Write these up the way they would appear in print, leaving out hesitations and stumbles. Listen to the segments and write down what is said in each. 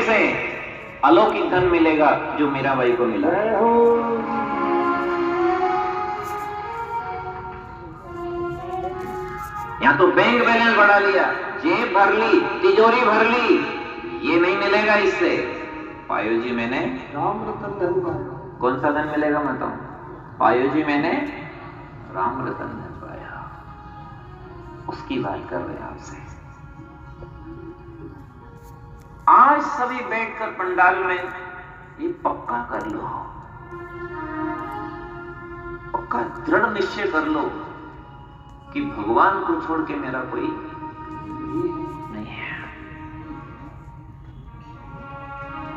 से अलौकिक धन मिलेगा जो मीराबाई को मिला। यहाँ तो बैंक बैलेंस बढ़ा लिया, जेब भर ली, तिजोरी भर ली, ये नहीं मिलेगा इससे। पायो जी मैंने राम रतन धन पाया। कौन सा धन मिलेगा मैं बताऊं? पायो जी मैंने राम रतन धन पाया, उसकी बात कर रहे हैं आपसे। आज सभी बैठकर पंडाल में ये पक्का कर लो, पक्का दृढ़ निश्चय कर लो कि भगवान को छोड़ के मेरा कोई नहीं है।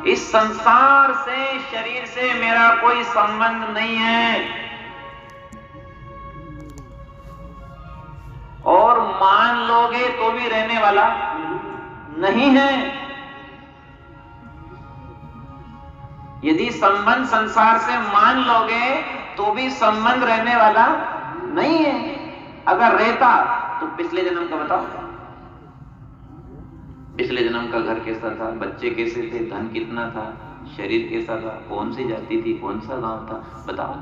इस संसार से, शरीर से मेरा कोई संबंध नहीं है। और मान लोगे तो भी रहने वाला नहीं है। यदि संबंध संसार से मान लोगे तो भी संबंध रहने वाला नहीं है। अगर रहता तो पिछले जन्म का बताओ, पिछले जन्म का घर कैसा था, बच्चे कैसे थे, धन कितना था, शरीर कैसा था, कौन सी जाति थी, कौन सा गांव था, बताओ।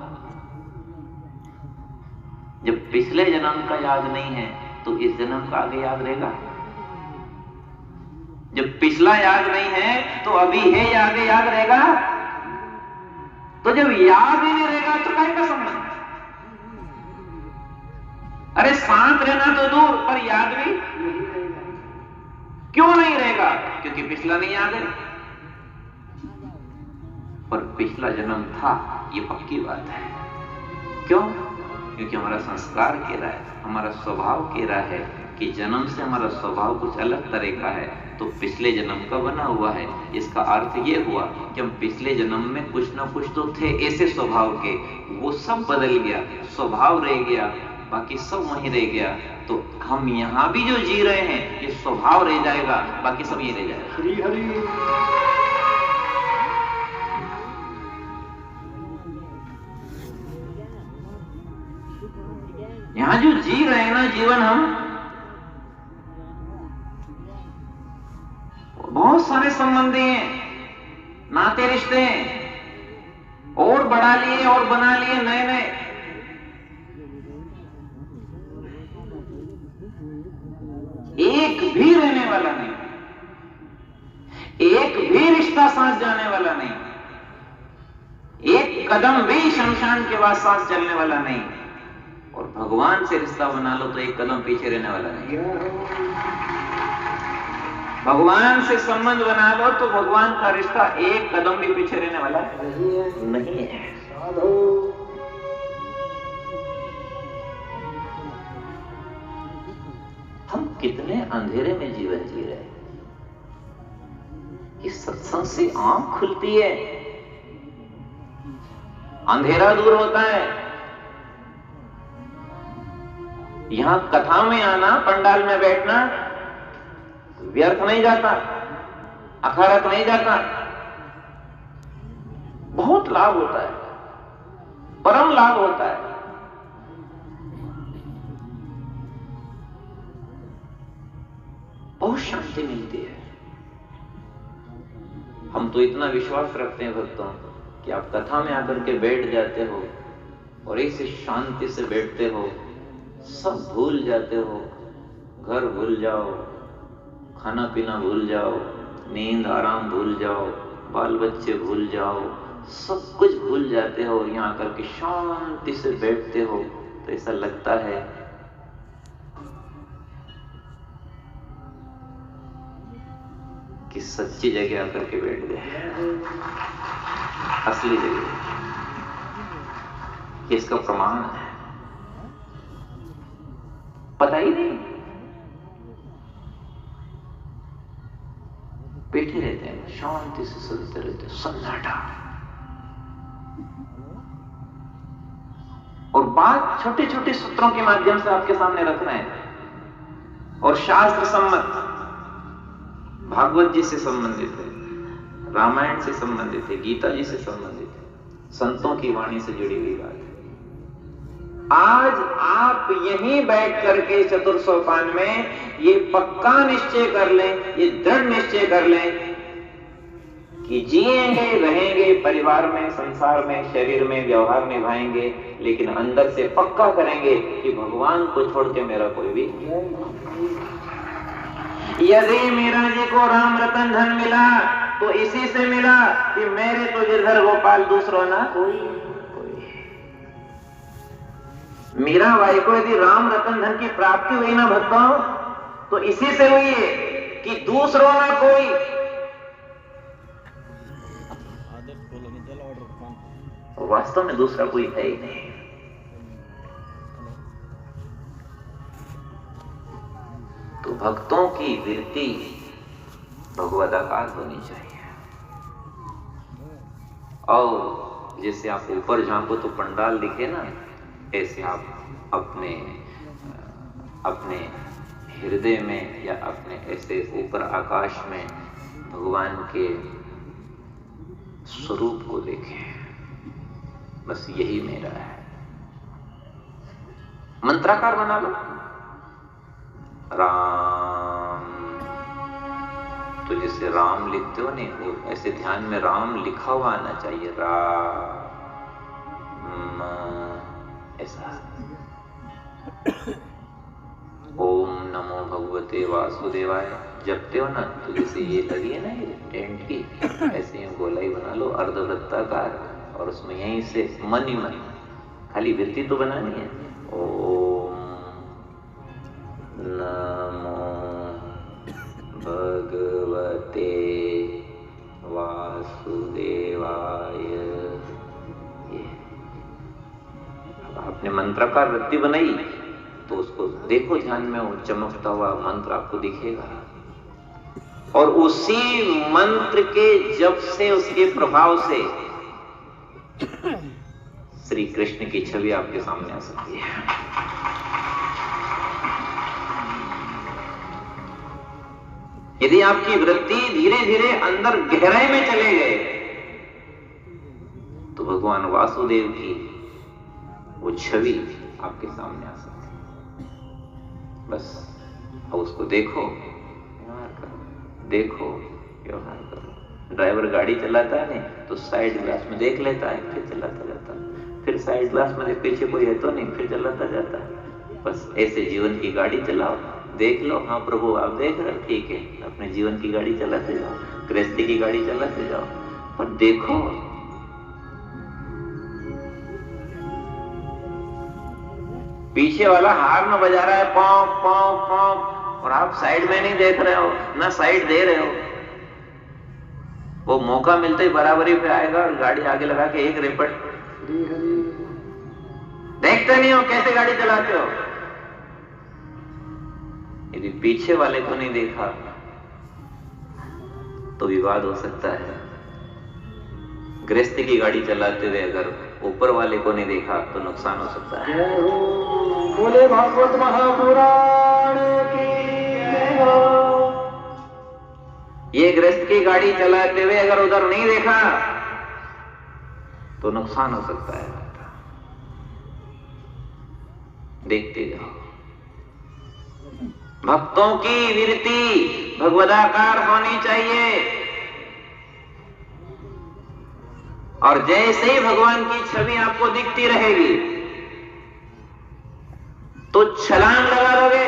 जब पिछले जन्म का याद नहीं है तो इस जन्म का आगे याद रहेगा? जब पिछला याद नहीं है तो अभी है या आगे याद रहेगा? तो जब याद ही नहीं रहेगा तो क्या का संबंध? अरे साथ रहना तो दूर, पर याद भी क्यों नहीं रहेगा? क्योंकि पिछला नहीं याद है। पर पिछला जन्म था, ये पक्की बात है। क्यों? क्योंकि हमारा संस्कार कह रहा है, हमारा स्वभाव कह रहा है कि जन्म से हमारा स्वभाव कुछ अलग तरह का है, तो पिछले जन्म का बना हुआ है। इसका अर्थ ये हुआ कि हम पिछले जन्म में कुछ ना कुछ तो थे ऐसे स्वभाव के, वो सब बदल गया, स्वभाव रह गया, बाकी सब वहीं रह गया। तो हम यहां भी जो जी रहे हैं ये स्वभाव रह जाएगा, बाकी सब ये रह जाएगा। हरि हरि। यहां जो जी रहे हैं ना जीवन, हम बहुत सारे संबंधी हैं, नाते रिश्ते हैं, और बढ़ा लिए और बना लिए नए नए। एक भी रहने वाला नहीं, एक भी रिश्ता साथ जाने वाला नहीं, एक कदम भी शमशान के बाद साथ चलने वाला नहीं। और भगवान से रिश्ता बना लो तो एक कदम पीछे रहने वाला नहीं। भगवान से संबंध बना लो तो भगवान का रिश्ता एक कदम भी पीछे रहने वाला नहीं है। हम कितने अंधेरे में जीवन जी रहे हैं। इस सत्संग से आंख खुलती है, अंधेरा दूर होता है। यहां कथा में आना, पंडाल में बैठना व्यर्थ नहीं जाता, अखारक नहीं जाता, बहुत लाभ होता है, परम लाभ होता है। बहुत शांति मिलती है। हम तो इतना विश्वास रखते हैं भक्तों कि आप कथा में आकर के बैठ जाते हो और ऐसे शांति से बैठते हो, सब भूल जाते हो, घर भूल जाओ, खाना पीना भूल जाओ, नींद आराम भूल जाओ, बाल बच्चे भूल जाओ, सब कुछ भूल जाते हो। यहाँ आकर के शांति से बैठते हो तो ऐसा लगता है कि सच्ची जगह आकर के बैठ गए, असली जगह। इसका प्रमाण है, पता ही नहीं, बैठे रहते हैं, शांति से सुनते रहते, सन्नाटा। और बात छोटे छोटे सूत्रों के माध्यम से आपके सामने रखना है, और शास्त्र सम्मत, भागवत जी से संबंधित है, रामायण से संबंधित है, गीता जी से संबंधित है, संतों की वाणी से जुड़ी हुई बात है। आज आप यहीं बैठ करके चतुर्सोपान में ये पक्का निश्चय कर लें, ये दृढ़ निश्चय कर लें कि जिएंगे, रहेंगे, परिवार में, संसार में, शरीर में व्यवहार निभाएंगे, लेकिन अंदर से पक्का करेंगे कि भगवान को छोड़ के मेरा कोई भी। यदि मीरा जी को राम रतन धन मिला तो इसी से मिला कि मेरे तो गिरधर गोपाल दूसरों ना कोई। मीराबाई को यदि राम रतन धन की प्राप्ति हुई ना भक्तों, तो इसी से हुई है कि दूसरों ना कोई। वास्तव में दूसरा कोई है ही नहीं। तो भक्तों की वृत्ति भगवदाकार होनी चाहिए। और जैसे आप ऊपर झांको तो पंडाल दिखे ना, ऐसे आप अपने हृदय में या अपने ऐसे ऊपर आकाश में भगवान के स्वरूप को देखें। बस यही मेरा है। मंत्राकार बना लो। राम, तो जैसे राम लिखते हो नहीं, वो ऐसे ध्यान में राम लिखा हुआ आना चाहिए। राम ऐसा। ओम नमो भगवते वासुदेवाय जपते हो ना, तो जैसे ये लगी है ना ये टेंट की, ऐसे ही गोला ही बना लो अर्धवृत्ताकार, और उसमें यहीं से मन ही मन, खाली वृत्ति तो बनानी है। ओम नमो भगवते वासुदेवाय। आपने मंत्राकार वृत्ति बनाई तो उसको देखो ध्यान में, वो चमकता हुआ मंत्र आपको दिखेगा। और उसी मंत्र के जप से, उसके प्रभाव से श्री कृष्ण की छवि आपके सामने आ सकती है। यदि आपकी वृत्ति धीरे धीरे अंदर गहराई में चले गए तो भगवान वासुदेव की वो छवि आपके सामने आ सकती है। बस अब उसको देखो, व्यवहार करो, देखो, व्यवहार करो। ड्राइवर गाड़ी चलाता है नहीं तो साइड ग्लास में देख लेता है, फिर चलाता जाता है, फिर साइड ग्लास में पीछे कोई है तो नहीं, फिर चलाता जाता है। बस ऐसे जीवन की गाड़ी चलाओ, देख लो, हाँ प्रभु आप देख रहे हो, ठीक है, अपने जीवन की गाड़ी चलाते जाओ, गृहस्थी की गाड़ी चलाते जाओ, पर देखो। पीछे वाला हार्न बजा रहा है, पाँव पाँव पाँव, और आप साइड में नहीं देख रहे हो, ना साइड दे रहे हो। वो मौका मिलते ही बराबरी पे आएगा और गाड़ी आगे लगा के एक रेपट। देखते नहीं हो कैसे गाड़ी चलाते हो। यदि पीछे वाले को नहीं देखा तो विवाद हो सकता है। गृहस्थी की गाड़ी चलाते हुए अगर ऊपर वाले को नहीं देखा तो नुकसान हो सकता है। बोले भागवत महापुराण की जय हो। ये गृहस्थ की गाड़ी चलाते हुए अगर उधर नहीं देखा तो नुकसान हो सकता है। देखते जाओ। भक्तों की वृत्ति भगवदाकार होनी चाहिए, और जैसे ही भगवान की छवि आपको दिखती रहेगी तो छलांग लगा दोगे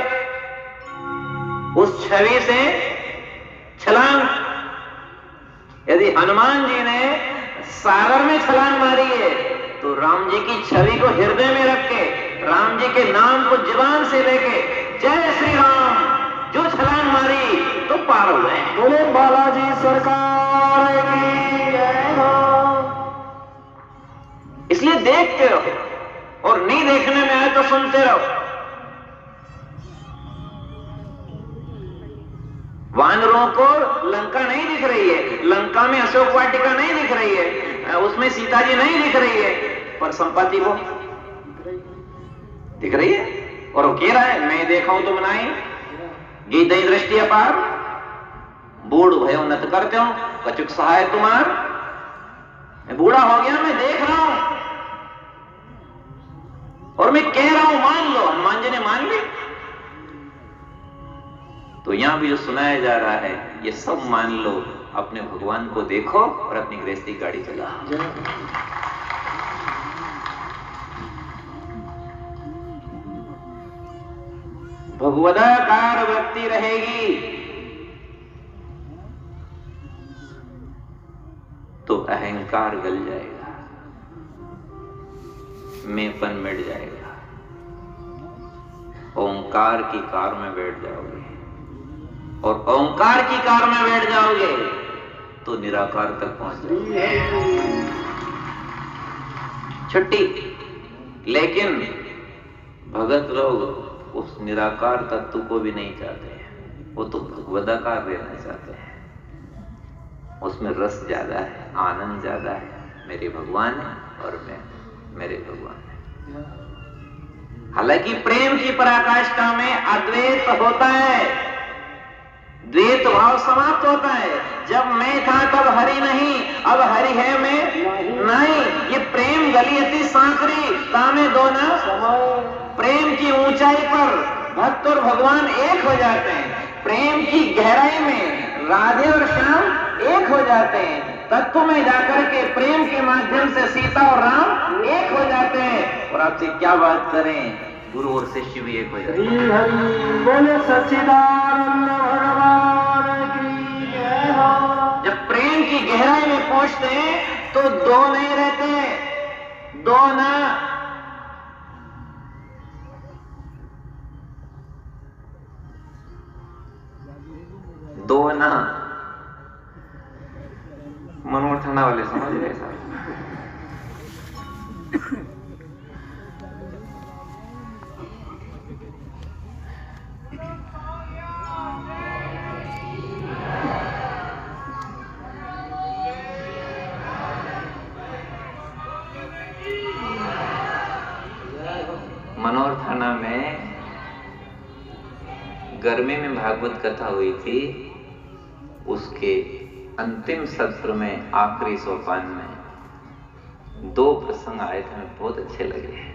उस छवि से। छलांग, यदि हनुमान जी ने सागर में छलांग मारी है तो राम जी की छवि को हृदय में रख के, राम जी के नाम को जुबान से लेके जय श्री राम जो छलांग मारी तो पार हो गए। बोले बालाजी सरकार की जय हो। इसलिए देखते रहो, और नहीं देखने में आए तो सुनते रहो। वानरों को लंका नहीं दिख रही है, लंका में अशोक वाटिका नहीं दिख रही है, उसमें सीता जी नहीं दिख रही है, पर संपत्ति को दिख रही है। और वो कह रहा है मैं देखा हूं तुम नहीं, गीत दृष्टि अपार, बूढ़ भयो नत करते हो, कचुक सहाय तुम्हार। मैं बूढ़ा हो गया, मैं देख रहा हूं और मैं कह रहा हूं मान लो। हनुमान जी ने मान ली। तो यहां भी जो सुनाया जा रहा है ये सब मान लो, अपने भगवान को देखो और अपनी गृहस्थी गाड़ी चलाओ। भगवदाकार वृत्ति रहेगी तो अहंकार गल जाएगा, मैंपन मिट जाएगा, ओंकार की कार में बैठ जाओगे और ओंकार की कार में बैठ जाओगे तो निराकार तक पहुंच जाओगे। छुट्टी। लेकिन भगत लोग उस निराकार तत्व को भी नहीं चाहते हैं, वो तो भगवदाकार रहना चाहते हैं। उसमें रस ज्यादा है, आनंद ज्यादा है, मेरे भगवान है और मैं मेरे भगवान है। हालांकि प्रेम की पराकाष्ठा में अद्वैत होता है, द्वैत भाव समाप्त होता है। जब मैं था तब हरि नहीं, अब हरि है मैं नहीं। ये प्रेम गली अति सांकरी, तामे दो ना। प्रेम की ऊंचाई पर भक्त और भगवान एक हो जाते हैं। प्रेम की गहराई में राधे और श्याम एक हो जाते हैं। तत्व में जाकर के प्रेम के माध्यम से सीता और राम एक हो जाते हैं। और आपसे क्या बात करें, गुरु और शिष्य भी एक हो जाते हैं। बोले सच्चिदानंद भगवान की जय हो। जब प्रेम की गहराई में पहुंचते हैं तो दो नहीं रहते, दो ना, दो ना। मनोहर थाना वाले समझ गए साहब। मनोहर थाना में गर्मी में भागवत कथा हुई थी। उसके अंतिम सत्र में आखिरी सोपान में दो प्रसंग आए थे, हमें बहुत अच्छे लगे।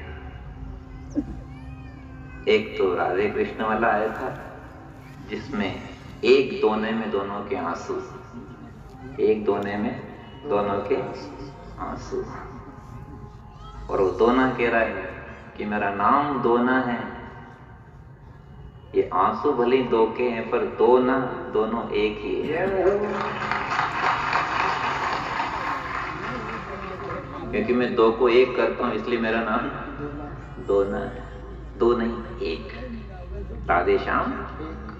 एक तो राधे कृष्ण वाला आया था जिसमें एक दोने में दोनों के आंसू, एक दोने में दोनों के आंसू। और वो दोना कह रहा है कि मेरा नाम दोना है। ये आंसू भले ही दो के हैं पर दो ना, दोनों एक ही है। क्योंकि मैं दो को एक करता हूं इसलिए मेरा नाम दोना है। दो नहीं, एक। राधे श्याम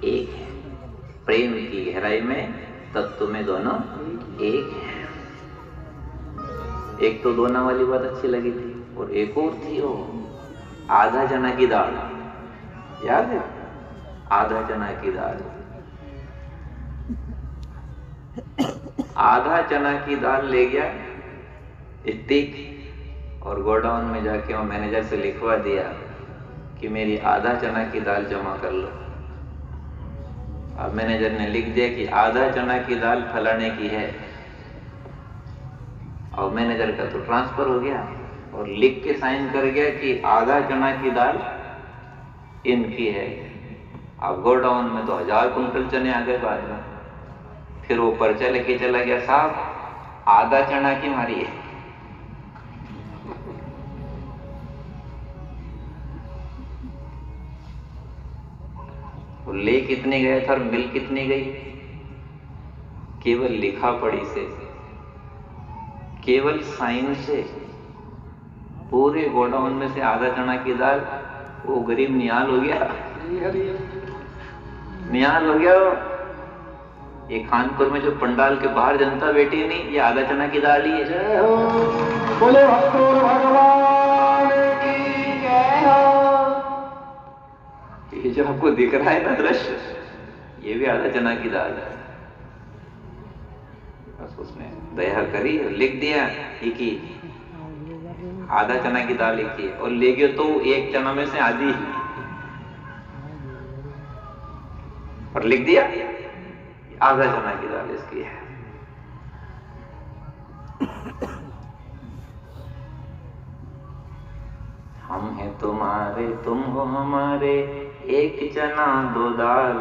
एक है। प्रेम की गहराई में तत्व में दोनों एक है। एक तो दोना वाली बात अच्छी लगी थी और एक और थी वो आधा चना की दाल, याद है? आधा चना की दाल, आधा चना की दाल ले गया स्टिक और गोडाउन में जाके वो मैनेजर से लिखवा दिया कि मेरी आधा चना की दाल जमा कर लो। अब मैनेजर ने लिख दिया कि आधा चना की दाल फलाने की है। और मैनेजर का तो ट्रांसफर हो गया और लिख के साइन कर गया कि आधा चना की दाल इनकी है। अब गोडाउन में तो 1000 कुंटल चने आ गए बाद में। फिर वो पर्चा लेके चला गया, साहब आधा चना की मारी है। ले कितने गए था और मिल कितनी गई? केवल लिखा पढ़ी से, केवल साइन से पूरे गोडाउन में से आधा चना की दाल वो गरीब निहाल हो गया, निहाल हो गया। ये कानपुर में जो पंडाल के बाहर जनता बैठी नहीं, ये आधा चना की दाल ही है। बोले भगवान की जय हो। ये जो आपको दिख रहा है ना दृश्य, ये भी आधा चना की दाल है। बस उसने दया करी और लिख दिया कि आधा चना की दाल लिखी है और ले गए तो एक चना में से आधी, और लिख दिया आधा चना की दाल इसकी है। हम हैं तुम्हारे, तुम हो हमारे, एक चना दो दाल,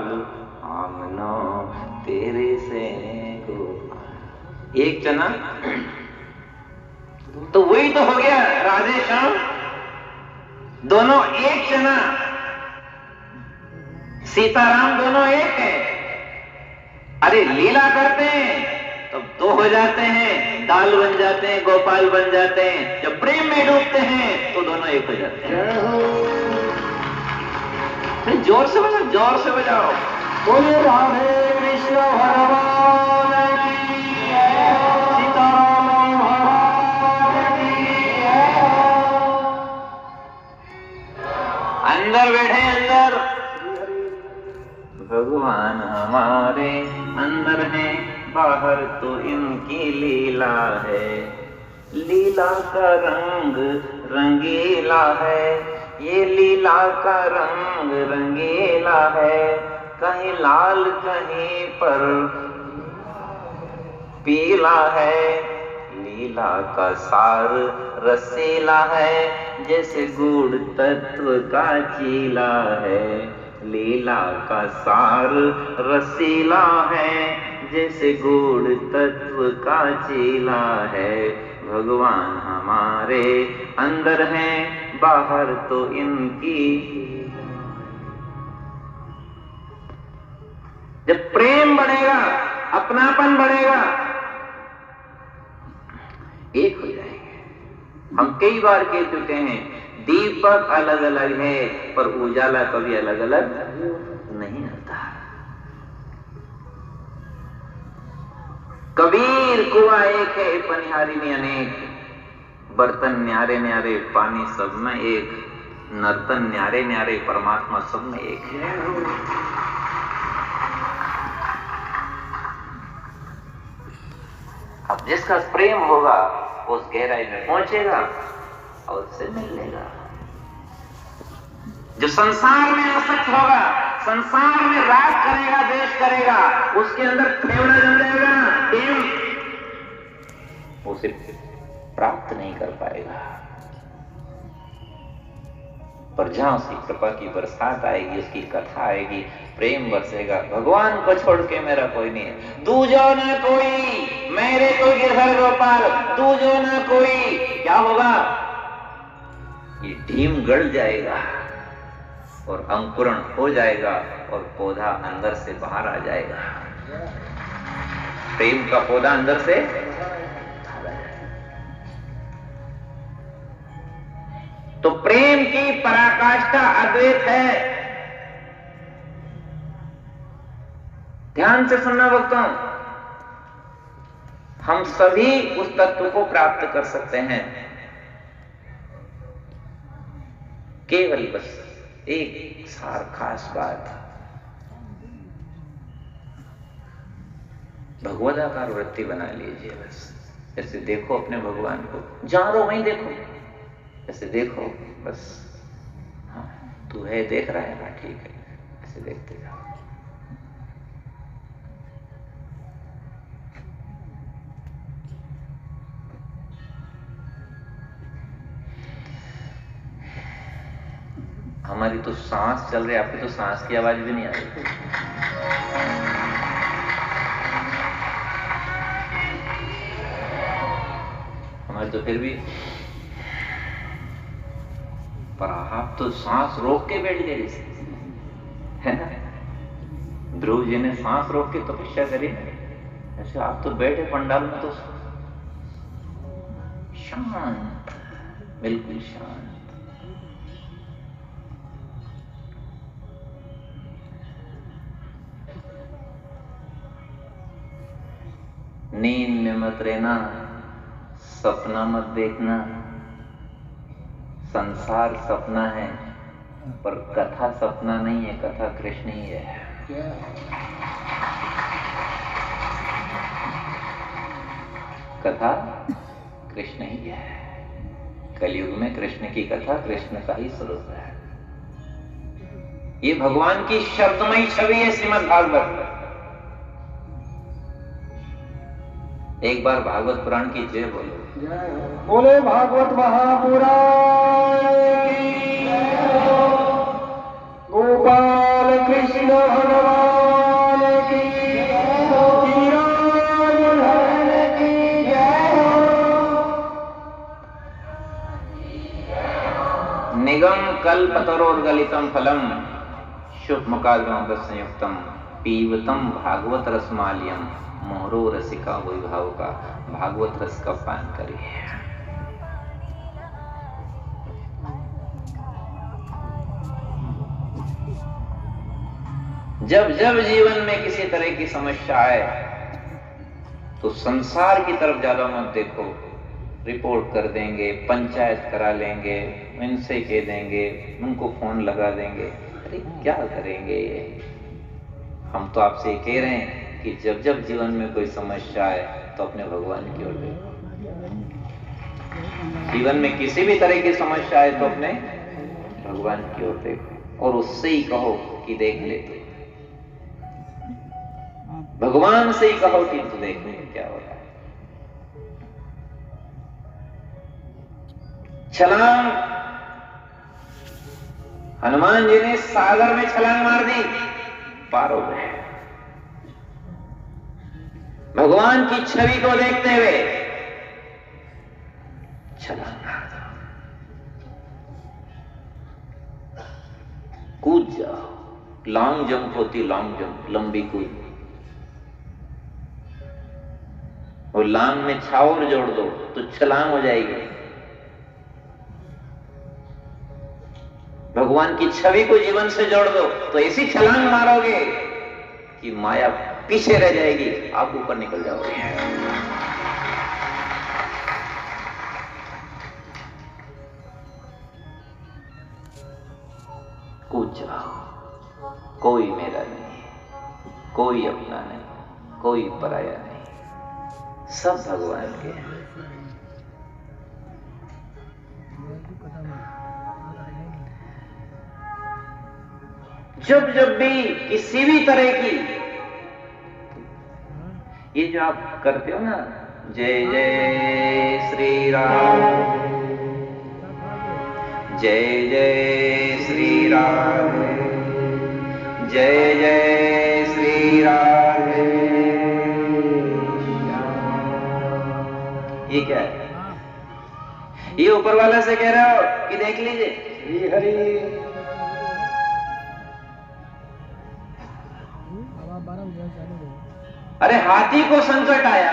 आमनो तेरे से को एक चना, तो वही तो हो गया राधे श्याम, दोनों एक चना, सीताराम दोनों एक है। अरे लीला करते हैं तब दो हो जाते हैं, दाल बन जाते हैं, गोपाल बन जाते हैं। जब प्रेम में डूबते हैं तो दोनों एक हो जाते हैं। जोर से बजाओ, जोर से बजाओ। बोले राधे कृष्ण भगवान की जय हो, सीताराम महाराज की जय हो। अंदर बैठे, अंदर भगवान हमारे अंदर हैं, बाहर तो इनकी लीला है। लीला का रंग रंगीला है, ये लीला का रंग रंगीला है। कहीं लाल कहीं पर पीला है, लीला का सार रसीला है, जैसे गुड़ तत्व का चीला है। लीला का सार रसीला है, जैसे गुड़ तत्व का चीला है। भगवान हमारे अंदर हैं, बाहर तो इनकी। जब प्रेम बढ़ेगा, अपनापन बढ़ेगा, एक हो जाएंगे। हम कई बार कह चुके हैं, दीपक अलग अलग है पर उजाला कभी अलग अलग नहीं होता। कबीर कुआं एक है, पनिहारी में अनेक, बर्तन न्यारे न्यारे, पानी सब में एक, नर्तन न्यारे न्यारे, परमात्मा सब में एक है। अब जिसका प्रेम होगा उस गहराई में पहुंचेगा और उससे मिल लेगा। जो संसार में आसक्त होगा, संसार में राग करेगा, द्वेष करेगा, उसके अंदर फेवड़ा जम जाएगा, उसे प्राप्त नहीं कर पाएगा। पर जहां उसकी कृपा की बरसात आएगी, उसकी कथा आएगी, प्रेम बरसेगा। भगवान को छोड़ के मेरा कोई नहीं है, दूजो ना कोई, मेरे तो गिरधर गोपाल, दूजो ना कोई। क्या होगा? ये ढीम गड़ जाएगा और अंकुरण हो जाएगा और पौधा अंदर से बाहर आ जाएगा। प्रेम का पौधा अंदर से तो प्रेम की पराकाष्ठा अद्वैत है। ध्यान से सुनना भक्तों, हम सभी उस तत्व को प्राप्त कर सकते हैं, केवल बस एक सार खास बात, भगवदाकार वृत्ति बना लीजिए। बस ऐसे देखो अपने भगवान को, जहां रहो वहीं देखो, ऐसे देखो बस। हाँ, तू है, देख रहा है ना, ठीक है, ऐसे देखते जाओ। हमारी तो सांस चल रही है, आपकी तो सांस की आवाज भी नहीं आ रही। हमारी तो फिर भी, पर आप तो सांस रोक के बैठ गए, है ना? ध्रुव जी ने सांस रोक के तपस्या करी, ऐसे आप तो बैठे पंडाल में तो शांत, बिल्कुल शांत। नींद में मत रहना, सपना मत देखना। संसार सपना है पर कथा सपना नहीं है, कथा कृष्ण ही है। कथा कृष्ण ही है। कलयुग में कृष्ण की कथा, कृष्ण का ही स्वरूप है। ये भगवान की शब्दमयी छवि है श्रीमद् भागवत। एक बार भागवत पुराण की जय बोलो। बोले भागवत महापुराण की जय हो, गोपाल कृष्ण भगवान की जय हो, गिरिराज धरण की कल्पतरोर्गलितं फलम शुभमुखाग्रमृत संयुक्तम पीवतम भागवत रसमालियम मोहरो रसिका वैभाव का। भागवत रस का पान करिए। जब जब जीवन में किसी तरह की समस्या आए तो संसार की तरफ ज्यादा मत देखो। रिपोर्ट कर देंगे, पंचायत करा लेंगे, इनसे कह देंगे, उनको फोन लगा देंगे। अरे क्या करेंगे ये? हम तो आपसे कह रहे हैं कि जब जब जीवन में कोई समस्या आए तो अपने भगवान की ओर देखो। जीवन में किसी भी तरह की समस्या आए तो अपने भगवान की ओर देखो और उससे ही कहो कि देख ले तू। भगवान से ही कहो कि तू देख ले क्या हो रहा है। छलांग, हनुमान जी ने सागर में छलांग मार दी, पार हो गए। भगवान की छवि को देखते हुए छलांग मार दो, कूद जाओ। लॉन्ग जंप होती, लॉन्ग जंप, लंबी कूद। और लांग में छावर जोड़ दो तो छलांग हो जाएगी। भगवान की छवि को जीवन से जोड़ दो तो ऐसी छलांग मारोगे कि माया पीछे रह जाएगी, आप ऊपर निकल जाओगे। कूद जाओ। कोई मेरा नहीं, कोई अपना नहीं, कोई पराया नहीं, सब भगवान के हैं। जब जब भी किसी भी तरह की ये जो आप करते हो ना, जय जय श्री राम, जय जय श्री राम, जय जय श्री राम, ये क्या है? ये ऊपर वाला से कह रहे हो कि देख लीजिए श्री हरि। अरे हाथी को संकट आया,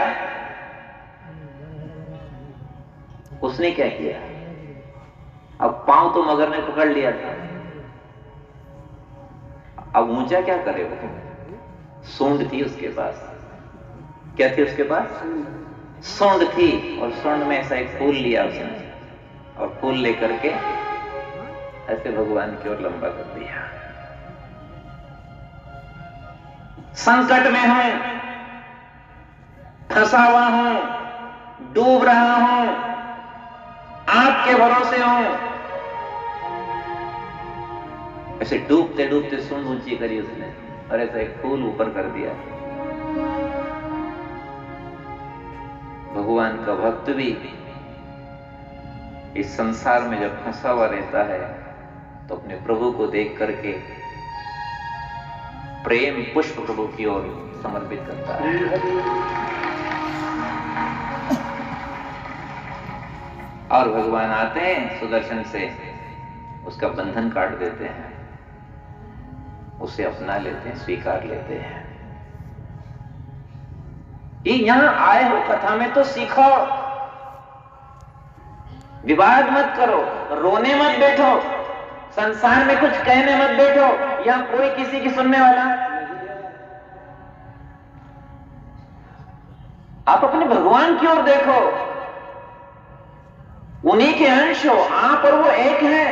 उसने क्या किया? अब पांव तो मगर ने पकड़ लिया था, अब ऊंचा क्या करे वो? सूंड थी उसके पास। क्या थी उसके पास? सूंड थी, और सूंड में ऐसा एक फूल लिया उसने, और फूल लेकर के ऐसे भगवान की ओर लंबा कर दिया। संकट में हूं, फंसा हुआ हूं, डूब रहा हूं, आपके भरोसे हूं। ऐसे डूबते डूबते सूंड ऊंची करी उसने और ऐसा एक फूल ऊपर कर दिया। भगवान का भक्त भी इस संसार में जब फंसा हुआ रहता है तो अपने प्रभु को देख करके प्रेम पुष्प प्रभु की ओर समर्पित करता है। और भगवान आते हैं सुदर्शन से, उसका बंधन काट देते हैं, उसे अपना लेते हैं, स्वीकार लेते हैं। ये यहां आए हो कथा में तो सीखो, विवाद मत करो, रोने मत बैठो, संसार में कुछ कहने मत बैठो। यहां कोई किसी की सुनने वाला। आप अपने भगवान की ओर देखो, उन्हीं के अंश हो आप, और वो एक है।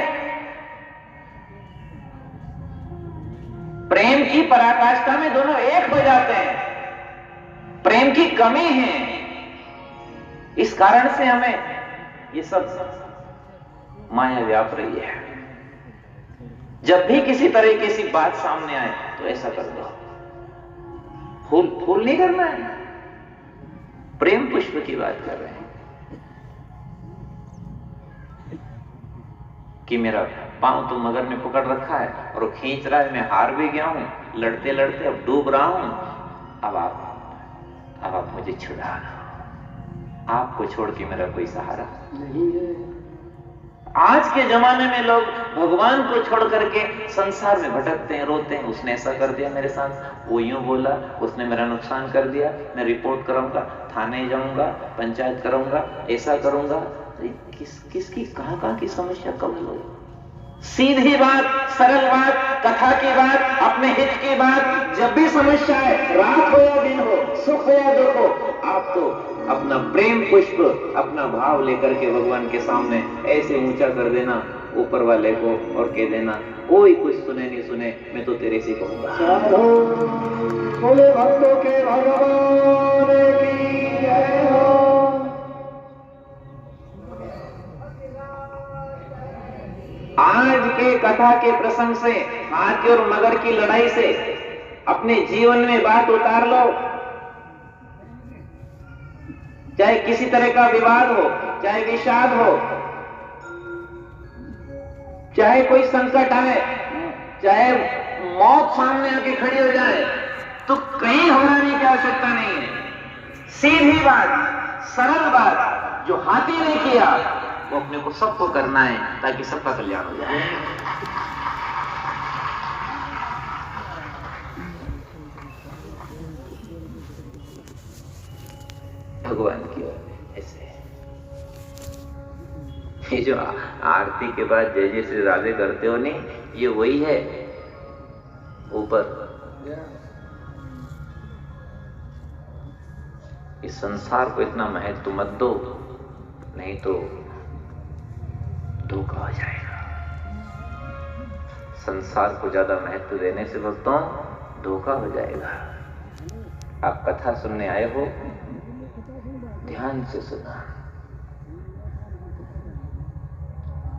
प्रेम की पराकाष्ठा में दोनों एक हो जाते हैं। प्रेम की कमी है, इस कारण से हमें ये सब माया व्याप रही है। जब भी किसी तरह की ऐसी बात सामने आए तो ऐसा कर दो। फूल फूल नहीं करना है, प्रेम पुष्प की बात कर रहे हैं कि मेरा पांव तो मगर ने पकड़ रखा है और वो खींच रहा है, मैं हार भी गया हूं, लड़ते लड़ते अब डूब रहा हूं। अब आप मुझे छुड़ा, आपको छोड़ के मेरा कोई सहारा नहीं है। आज के जमाने में लोग भगवान को छोड़ करके संसार में भटकते हैं, रोते हैं, उसने ऐसा कर दिया मेरे साथ, वो यूं बोला, उसने मेरा नुकसान कर दिया, मैं रिपोर्ट करूंगा, थाने जाऊंगा, पंचायत करूंगा, ऐसा करूंगा। किसकी कहां की समस्या कब हो? सीधी बात, सरल बात, कथा की बात, अपने हित की बात। जब भी समस्या है, रात हो या दिन हो, सुख हो या दुख हो, आप तो अपना प्रेम पुष्प, अपना भाव लेकर के भगवान के सामने ऐसे ऊंचा कर देना ऊपर वाले को और कह देना, कोई कुछ सुने नहीं सुने, मैं तो तेरे से कहूंगा। बोले भक्तों के भगवान की जय हो। आज के कथा के प्रसंग से, हाथी और मगर की लड़ाई से अपने जीवन में बात उतार लो। चाहे किसी तरह का विवाद हो, चाहे विषाद हो, चाहे कोई संकट आए, चाहे मौत सामने आके खड़ी हो जाए, तो कहीं घबराने की आवश्यकता नहीं है। सीधी बात, सरल बात, जो हाथी ने किया वो अपने को सबको करना है, ताकि सबका कल्याण हो जाए। भगवान की ओर ऐसे ये जो आरती के बाद जय जय श्री राधे करते हो नहीं, ये वही है ऊपर। इस संसार को इतना महत्व मत दो, नहीं तो धोखा हो जाएगा। संसार को ज्यादा महत्व देने से भक्तों धोखा हो जाएगा। आप कथा सुनने आए हो, ध्यान से सुना।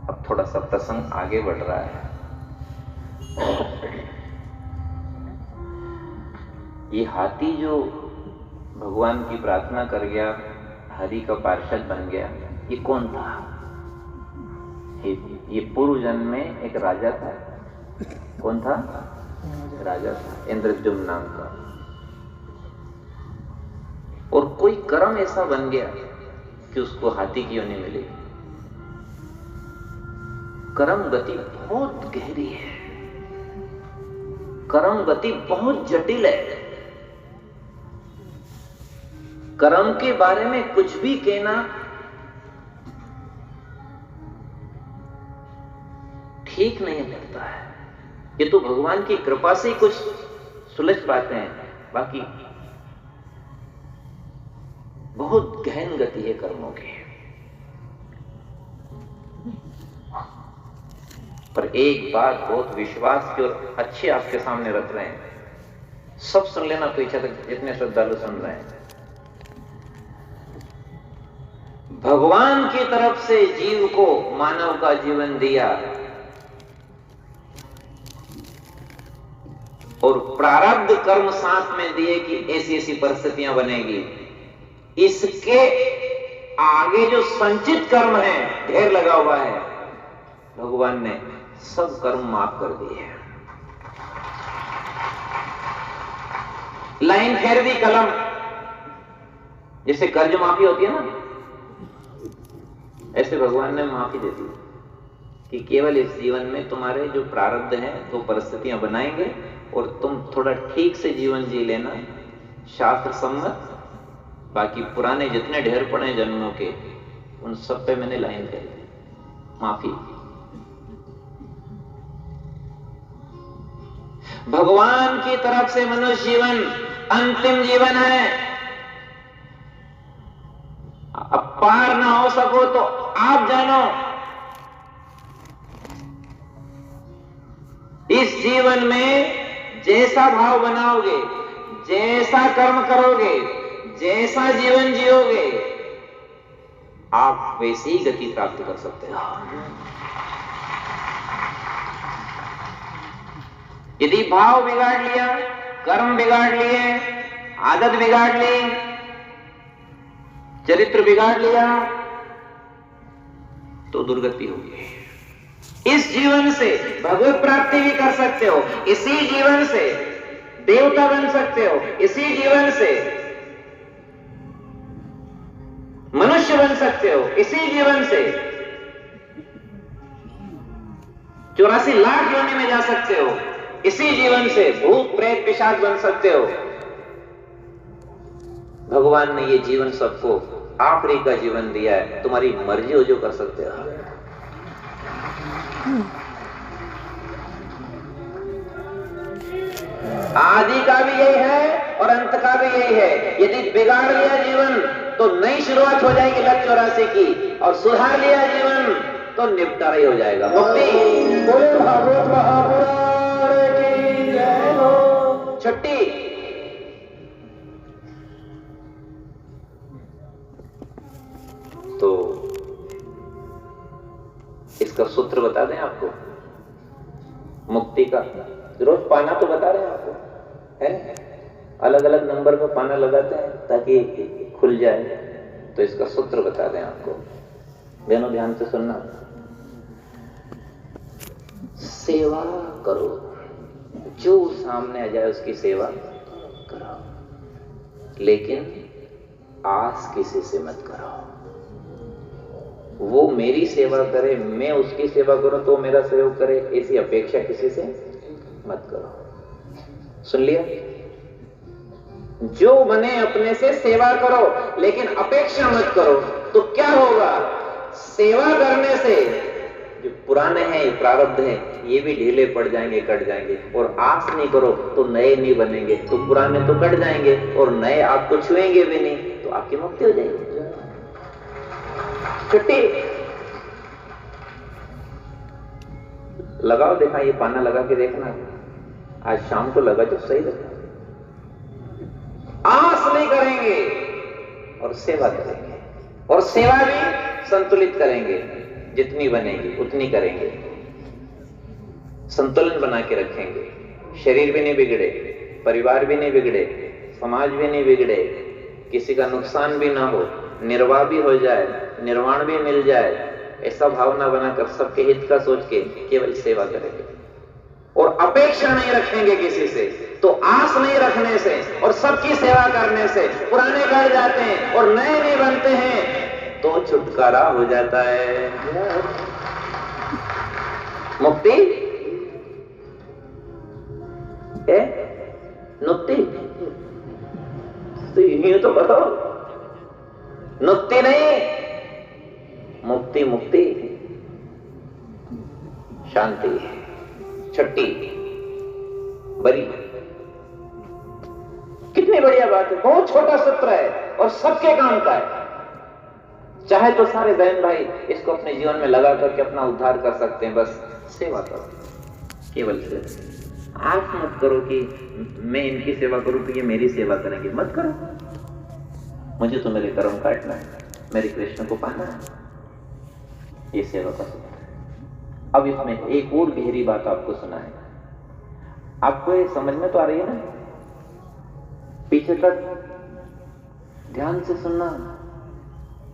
अब थोड़ा सा प्रसंग आगे बढ़ रहा है। ये हाथी जो भगवान की प्रार्थना कर गया, हरि का पार्षद बन गया, ये कौन था? ये पूर्व जन्म में एक राजा था। कौन था? राजा था, इंद्रद्युम्न नाम का। और कोई कर्म ऐसा बन गया कि उसको हाथी की योनि मिली। कर्म गति बहुत गहरी है, कर्म गति बहुत जटिल है। कर्म के बारे में कुछ भी कहना ठीक नहीं लगता है। ये तो भगवान की कृपा से ही कुछ सुलझ पाते हैं, बाकी बहुत गहन गति है कर्मों की। पर एक बात बहुत विश्वास की और अच्छी आपके सामने रख रहे हैं, सब सुन लेना पीछे तक जितने श्रद्धालु सुन रहे हैं। भगवान की तरफ से जीव को मानव का जीवन दिया और प्रारब्ध कर्म साथ में दिए कि ऐसी ऐसी परिस्थितियां बनेगी। इसके आगे जो संचित कर्म है, ढेर लगा हुआ है, भगवान ने सब कर्म माफ कर दिए हैं। लाइन फेर दी कलम, जैसे कर्ज माफी होती है ना, ऐसे भगवान ने माफी दे दी कि केवल इस जीवन में तुम्हारे जो प्रारब्ध हैं वो परिस्थितियां बनाएंगे और तुम थोड़ा ठीक से जीवन जी लेना, शास्त्र सम्मत। बाकी पुराने जितने ढेर पड़े जन्मों के, उन सब पे मैंने लाइन कर दी, माफी। भगवान की तरफ से मनुष्य जीवन अंतिम जीवन है। अब पार ना हो सको तो आप जानो, इस जीवन में जैसा भाव बनाओगे, जैसा कर्म करोगे, जैसा जीवन जियोगे, आप वैसी ही गति प्राप्त कर सकते हो। यदि भाव बिगाड़ लिया, कर्म बिगाड़ लिए, आदत बिगाड़ ली, चरित्र बिगाड़ लिया, तो दुर्गति होगी। इस जीवन से भगवत प्राप्ति भी कर सकते हो, इसी जीवन से देवता बन सकते हो, इसी जीवन से मनुष्य बन सकते हो, इसी जीवन से 84 लाख योनि में जा सकते हो, इसी जीवन से भूत प्रेत पिशाच बन सकते हो। भगवान ने ये जीवन सबको आखिरी का जीवन दिया है, तुम्हारी मर्जी हो जो कर सकते हो। आदि का भी यही है और अंत का भी यही है। यदि बिगाड़ लिया जीवन तो नई शुरुआत हो जाएगी लक्ष्य 84 की, और सुधार लिया जीवन तो निपटारा ही हो जाएगा। मुक्ति भागवत महापुराण की जय हो। छुट्टी। तो इसका सूत्र बता दें आपको, मुक्ति का रोज पाना तो बता रहे हैं आपको, है अलग अलग नंबर का पाना लगाते हैं ताकि खुल जाए। तो इसका सूत्र बता दें आपको, बहनों ध्यान से सुनना। सेवा करो, जो सामने आ जाए उसकी सेवा करो, लेकिन आस किसी से मत करो। वो मेरी सेवा करे, मैं उसकी सेवा करूं तो मेरा सहयोग करे, ऐसी अपेक्षा किसी से मत करो। सुन लिया? जो बने अपने से सेवा करो, लेकिन अपेक्षा मत करो। तो क्या होगा? सेवा करने से जो पुराने हैं, ये प्रारब्ध है, ये भी ढीले पड़ जाएंगे, कट जाएंगे। और आस नहीं करो तो नए नहीं बनेंगे, तो पुराने तो कट जाएंगे और नए आपको छुएंगे भी नहीं, तो आपकी मुक्ति हो जाएगी। छुट्टी। लगाओ, देखा ये पाना लगा के देखना, आज शाम को लगा जो सही लगा। आस नहीं करेंगे और सेवा करेंगे, और सेवा भी संतुलित करेंगे, जितनी बनेगी उतनी करेंगे, संतुलन बना के रखेंगे। शरीर भी नहीं बिगड़े, परिवार भी नहीं बिगड़े, समाज भी नहीं बिगड़े, किसी का नुकसान भी ना हो, निर्वाह भी हो जाए, निर्वाण भी मिल जाए, ऐसा भावना बनाकर सबके हित का सोच के केवल सेवा करेंगे। और अपेक्षा नहीं रखेंगे किसी से, तो आस नहीं रखने से और सबकी सेवा करने से पुराने कट जाते हैं और नए नहीं बनते हैं, तो छुटकारा हो जाता है। मुक्ति है, मुक्ति तो यूं तो करो, मुक्ति नहीं, मुक्ति मुक्ति शांति, छुट्टी, बड़ी। कितनी बढ़िया बात है, बहुत छोटा सूत्र है और सबके काम का है। चाहे तो सारे बहन भाई इसको अपने जीवन में लगा करके अपना उद्धार कर सकते हैं। बस सेवा करो, केवल सेवा। आस मत करो कि मैं इनकी सेवा करूं तो ये मेरी सेवा करेंगे, मत करो। मुझे तो मेरे कर्म काटना है, मेरे कृष्ण को पाना है, ये सेवा का सूत्र है। अब इसमें एक और गहरी बात आपको सुना है, आपको ये समझ में तो आ रही है ना? पीछे तक ध्यान से सुनना।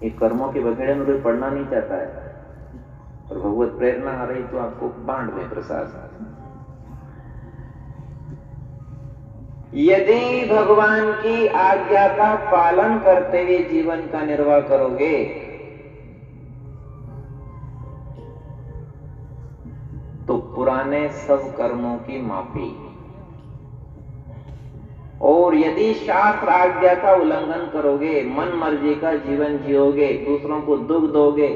ये कर्मों के बखेड़े में कोई पढ़ना नहीं चाहता है, और भगवत प्रेरणा आ रही तो आपको बांट में प्रसाद। यदि भगवान की आज्ञा का पालन करते हुए जीवन का निर्वाह करोगे तो पुराने सब कर्मों की माफी, और यदि शास्त्र आज्ञा का उल्लंघन करोगे, मन मर्जी का जीवन जियोगे, दूसरों को दुख दोगे,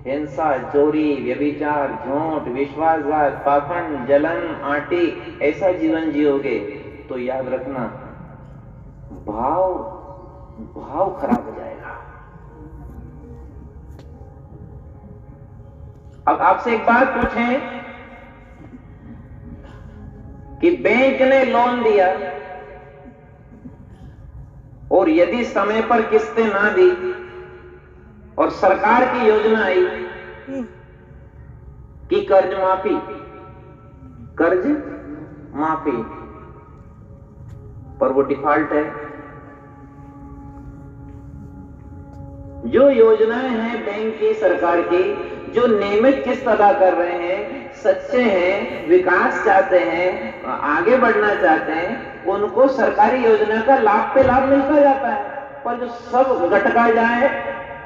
हिंसा, चोरी, व्यभिचार, झूठ, विश्वासघात, पाखंड, जलन, आंटी, ऐसा जीवन जियोगे, तो याद रखना भाव खराब हो जाएगा। अब आपसे एक बात पूछें कि बैंक ने लोन दिया और यदि समय पर किस्तें ना दी और सरकार की योजना आई कि कर्ज माफी, पर वो डिफॉल्ट है। जो योजनाएं हैं बैंक की, सरकार की, जो नियमित किस्त अदा कर रहे हैं, सच्चे हैं, विकास चाहते हैं, आगे बढ़ना चाहते हैं, उनको सरकारी योजना का लाभ पे लाभ मिलता जाता है। पर जो सब गटका जाए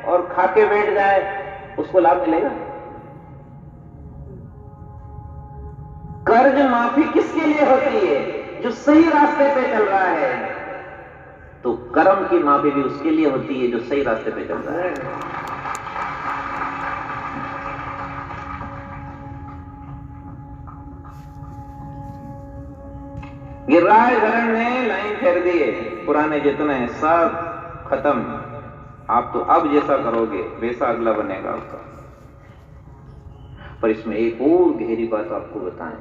और खा के बैठ जाए, उसको लाभ मिलेगा? कर्ज माफी किसके लिए होती है? जो सही रास्ते पे चल रहा है। तो कर्म की माफी भी उसके लिए होती है जो सही रास्ते पे चल रहा है। गिरिराज धरण ने लाइन फेर दी है, पुराने जितने हैं सब खत्म, आप तो अब जैसा करोगे वैसा अगला बनेगा आपका। पर इसमें एक और गहरी बात आपको बताएं,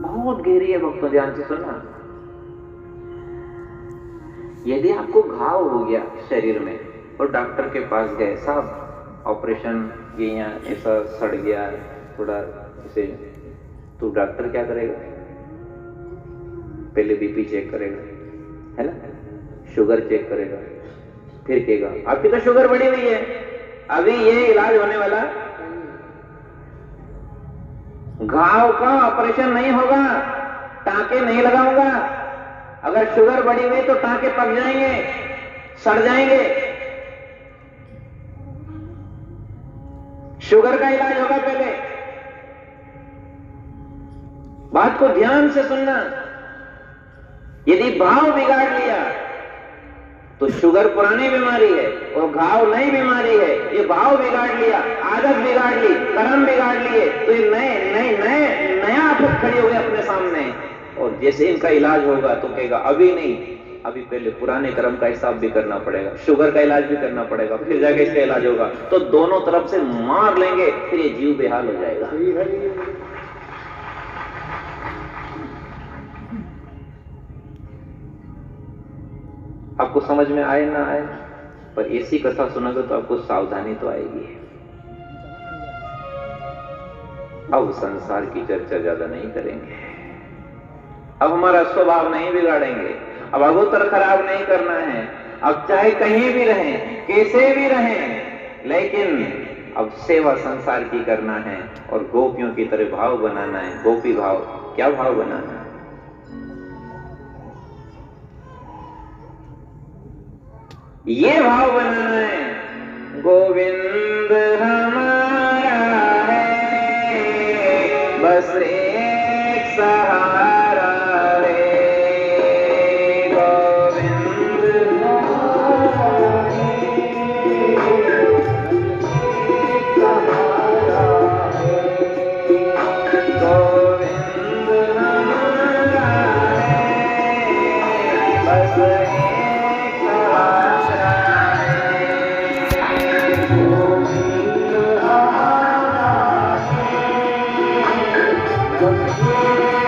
बहुत गहरी है भक्तों, ध्यान से सुनना। यदि आपको घाव हो गया शरीर में और डॉक्टर के पास गए, साहब ऑपरेशन ये यहाँ ऐसा सड़ गया थोड़ा इसे, तो डॉक्टर क्या करेगा? पहले बीपी चेक करेगा, है ना, शुगर चेक करेगा, फिर कहेगा आपकी तो शुगर बढ़ी हुई है, अभी ये इलाज होने वाला। घाव का ऑपरेशन नहीं होगा, टांके नहीं लगाऊंगा। अगर शुगर बढ़ी हुई तो टांके पक जाएंगे, सड़ जाएंगे। शुगर का इलाज होगा पहले। बात को ध्यान से सुनना। यदि भाव बिगाड़ लिया तो शुगर पुरानी बीमारी है और घाव नई बीमारी है। ये भाव बिगाड़ लिया, आदत बिगाड़ ली, कर्म बिगाड़ लिए, तो ये नया आफत खड़ी हो गई अपने सामने। और जैसे इनका इलाज होगा तो कहेगा अभी नहीं, अभी पहले पुराने कर्म का हिसाब भी करना पड़ेगा, शुगर का इलाज भी करना पड़ेगा, फिर जाके इसका इलाज होगा। तो दोनों तरफ से मार लेंगे, फिर ये जीव बेहाल हो जाएगा। आपको समझ में आए ना आए, पर ऐसी कथा सुनोगे तो आपको सावधानी तो आएगी। अब संसार की चर्चा ज्यादा नहीं करेंगे, अब हमारा स्वभाव नहीं बिगाड़ेंगे, अब अगोतर खराब नहीं करना है। अब चाहे कहीं भी रहें, कैसे भी रहें, लेकिन अब सेवा संसार की करना है और गोपियों की तरह भाव बनाना है। गोपी भाव, क्या भाव बनाना है? ये भाव बनाना है, गोविंद हमारा है, बस एक सहारा है। गोविंद हमारा है, सहारा है। गोविंद हमारा है, बस एक सहारा है। गोविंद हमारा है, बस एक